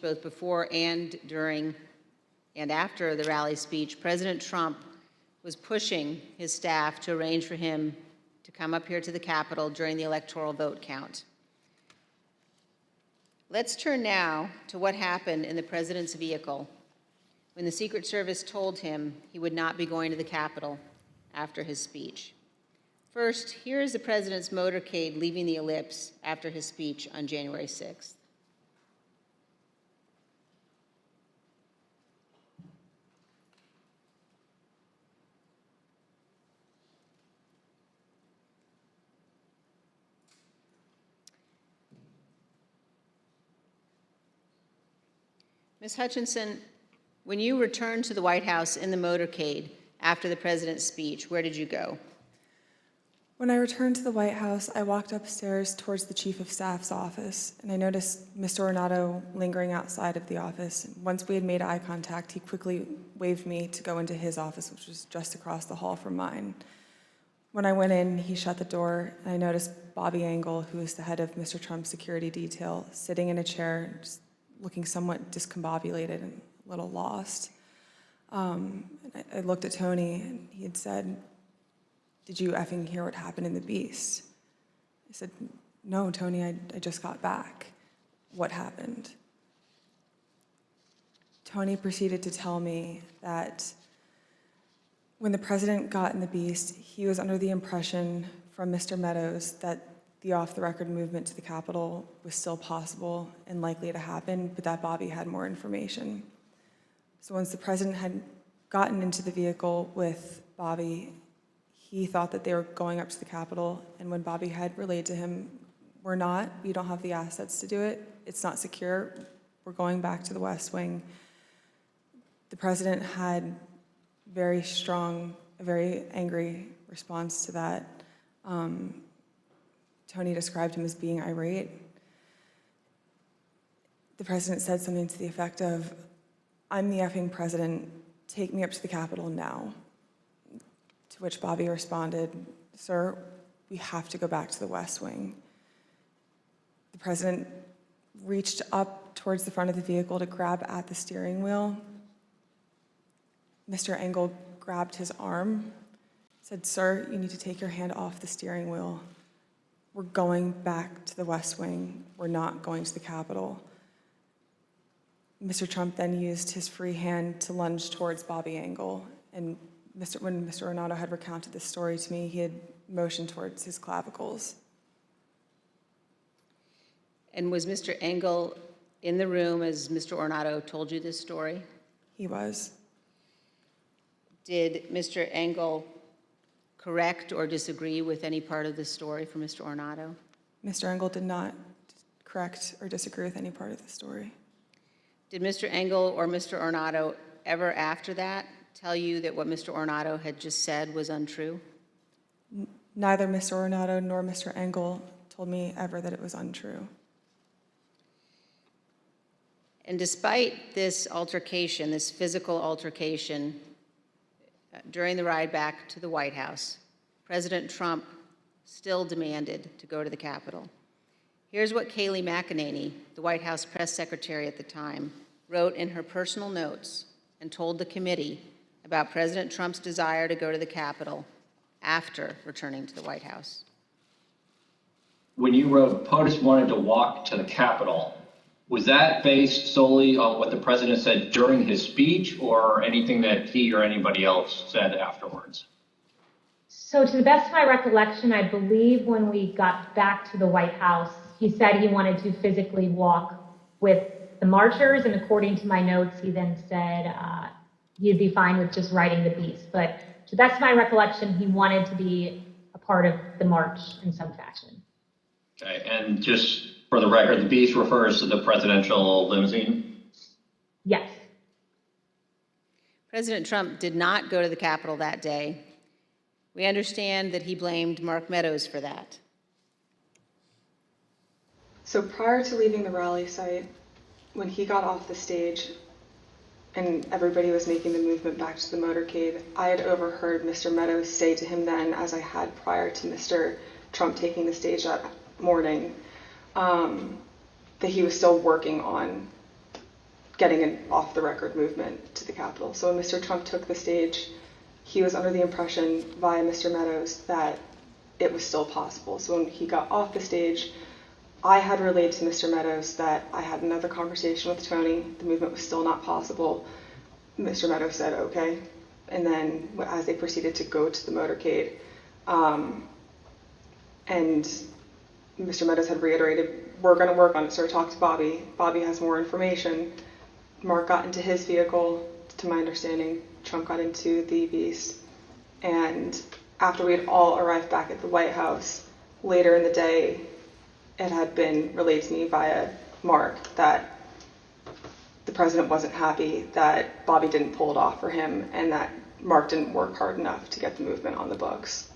speech, both before and during and after the rally speech, President Trump was pushing his staff to arrange for him to come up here to the Capitol during the electoral vote count. Let's turn now to what happened in the president's vehicle when the Secret Service told him he would not be going to the Capitol after his speech. First, here is the president's motorcade leaving the ellipse after his speech on January 6th. Ms. Hutchinson, when you returned to the White House in the motorcade after the president's speech, where did you go? When I returned to the White House, I walked upstairs towards the Chief of Staff's office, and I noticed Mr. Ornato lingering outside of the office. Once we had made eye contact, he quickly waved me to go into his office, which was just across the hall from mine. When I went in, he shut the door, and I noticed Bobby Engel, who is the head of Mr. Trump's security detail, sitting in a chair, just looking somewhat discombobulated and a little lost. I looked at Tony, and he had said, "Did you effing hear what happened in the Beast?" I said, "No, Tony, I just got back. What happened?" Tony proceeded to tell me that when the president got in the Beast, he was under the impression from Mr. Meadows that the off-the-record movement to the Capitol was still possible and likely to happen, but that Bobby had more information. So once the president had gotten into the vehicle with Bobby, he thought that they were going up to the Capitol, and when Bobby had relayed to him, "We're not, we don't have the assets to do it, it's not secure, we're going back to the West Wing," the president had a very angry response to that. Tony described him as being irate. The president said something to the effect of, "I'm the effing president, take me up to the Capitol now." To which Bobby responded, "Sir, we have to go back to the West Wing." The president reached up towards the front of the vehicle to grab at the steering wheel. Mr. Engel grabbed his arm, said, "Sir, you need to take your hand off the steering wheel. We're going back to the West Wing. We're not going to the Capitol." Mr. Trump then used his free hand to lunge towards Bobby Engel, and when Mr. Ornato had recounted this story to me, he had motioned towards his clavicles. And was Mr. Engel in the room as Mr. Ornato told you this story? He was. Did Mr. Engel correct or disagree with any part of the story from Mr. Ornato? Mr. Engel did not correct or disagree with any part of the story. Did Mr. Engel or Mr. Ornato ever after that tell you that what Mr. Ornato had just said was untrue? Neither Mr. Ornato nor Mr. Engel told me ever that it was untrue. And despite this altercation, this physical altercation, during the ride back to the White House, President Trump still demanded to go to the Capitol. Here's what Kayleigh McEnany, the White House press secretary at the time, wrote in her personal notes and told the committee about President Trump's desire to go to the Capitol after returning to the White House. When you wrote POTUS wanted to walk to the Capitol, was that based solely on what the president said during his speech or anything that he or anybody else said afterwards? So to the best of my recollection, I believe when we got back to the White House, he said he wanted to physically walk with the marchers, and according to my notes, he then said he'd be fine with just riding the Beast. But to the best of my recollection, he wanted to be a part of the march in some fashion. Okay, and just for the record, the Beast refers to the presidential limousine? Yes. President Trump did not go to the Capitol that day. We understand that he blamed Mark Meadows for that. So prior to leaving the rally site, when he got off the stage and everybody was making the movement back to the motorcade, I had overheard Mr. Meadows say to him then, as I had prior to Mr. Trump taking the stage that morning, that he was still working on getting an off-the-record movement to the Capitol. So when Mr. Trump took the stage, he was under the impression via Mr. Meadows that it was still possible. So when he got off the stage, I had relayed to Mr. Meadows that I had another conversation with Tony. The movement was still not possible. Mr. Meadows said, okay. And then as they proceeded to go to the motorcade, and Mr. Meadows had reiterated, we're going to work on it. So I talked to Bobby. Bobby has more information. Mark got into his vehicle, to my understanding. Trump got into the Beast. And after we had all arrived back at the White House, later in the day, it had been relayed to me via Mark that the president wasn't happy, that Bobby didn't pull it off for him, and that Mark didn't work hard enough to get the movement on the books.